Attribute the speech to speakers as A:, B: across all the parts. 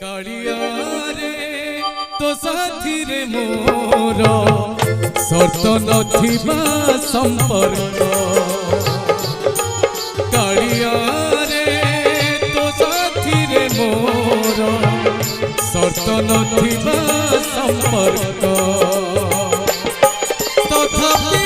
A: कालिया रे तो साथी रे मोर शर्त नथिबा संपर्क कालिया रे तो साथी रे मोर शर्त नथिबा संपर्क तथापि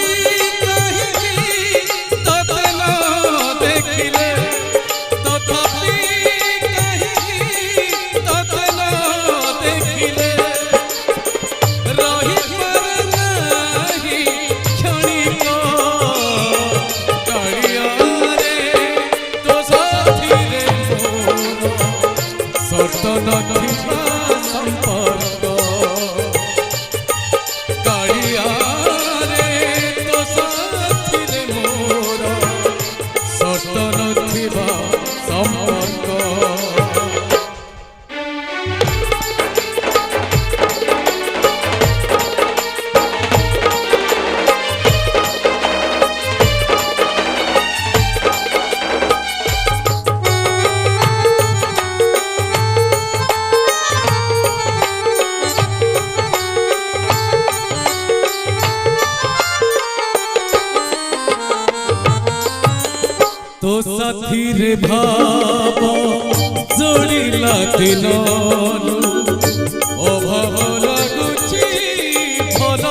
A: तो साथी रे भाव जोड़िला दिन अभाव लगुची भल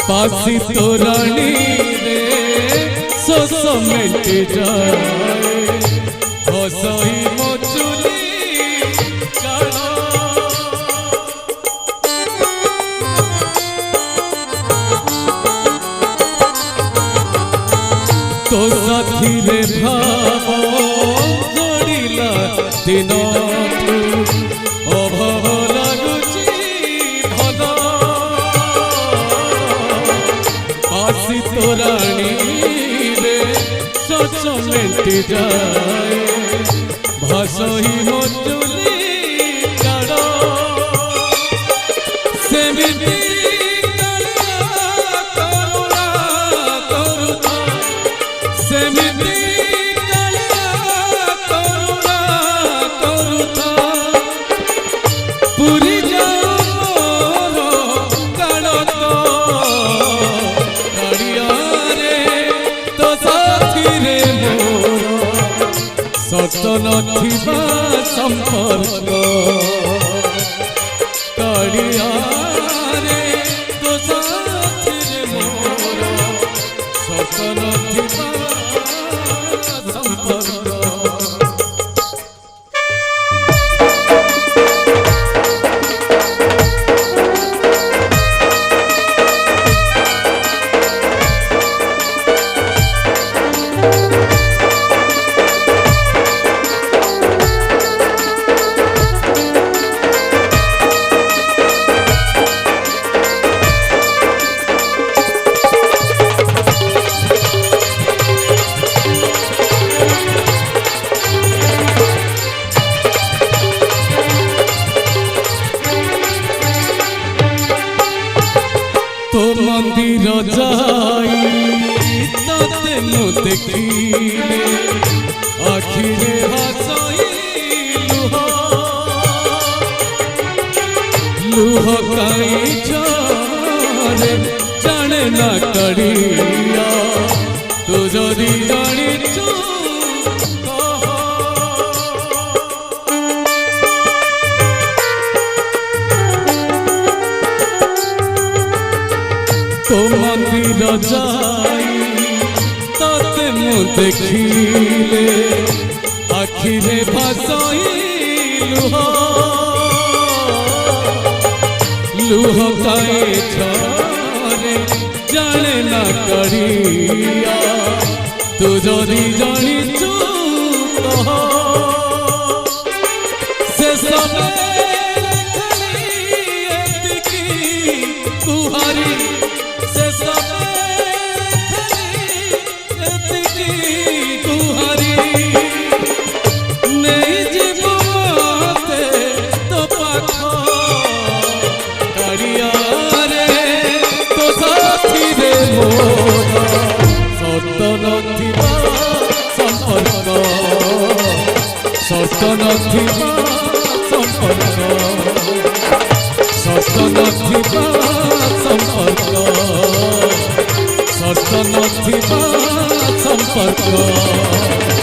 A: पासी तोराणी रे शोष मेटे जाए हसई मचुली तो साथी रे भाव जोड़िला दिन अभाव लगुची भल आसी तोराणी रे शोष मेटे जाए भासई मचुली काड़ सेमिति शर्त नथिबा संपर्क कालिया रे तो साथी रे मोर शर्त नथिबा संपर्क तो मंदिर जाई तते मु देखिले आखिरे हसई लुह काई जाने जाने ना करिया तू जदी जानी तो मंदिर जाई तते मु देखिले आखिरे भासई लुह काए छारे जाने ना करिया तू जदी जानी कह से सब तुहारी से सब तुहारी नहीं जीव मते तो पाख कालिया रे तो साथी रे मोर शर्त नथिबा संपर्क ସତ ନଥିବା ସମ୍ପର୍କ ସତ ନଥିବା ସମ୍ପର୍କ ସତ ନଥିବା ସମ୍ପର୍କ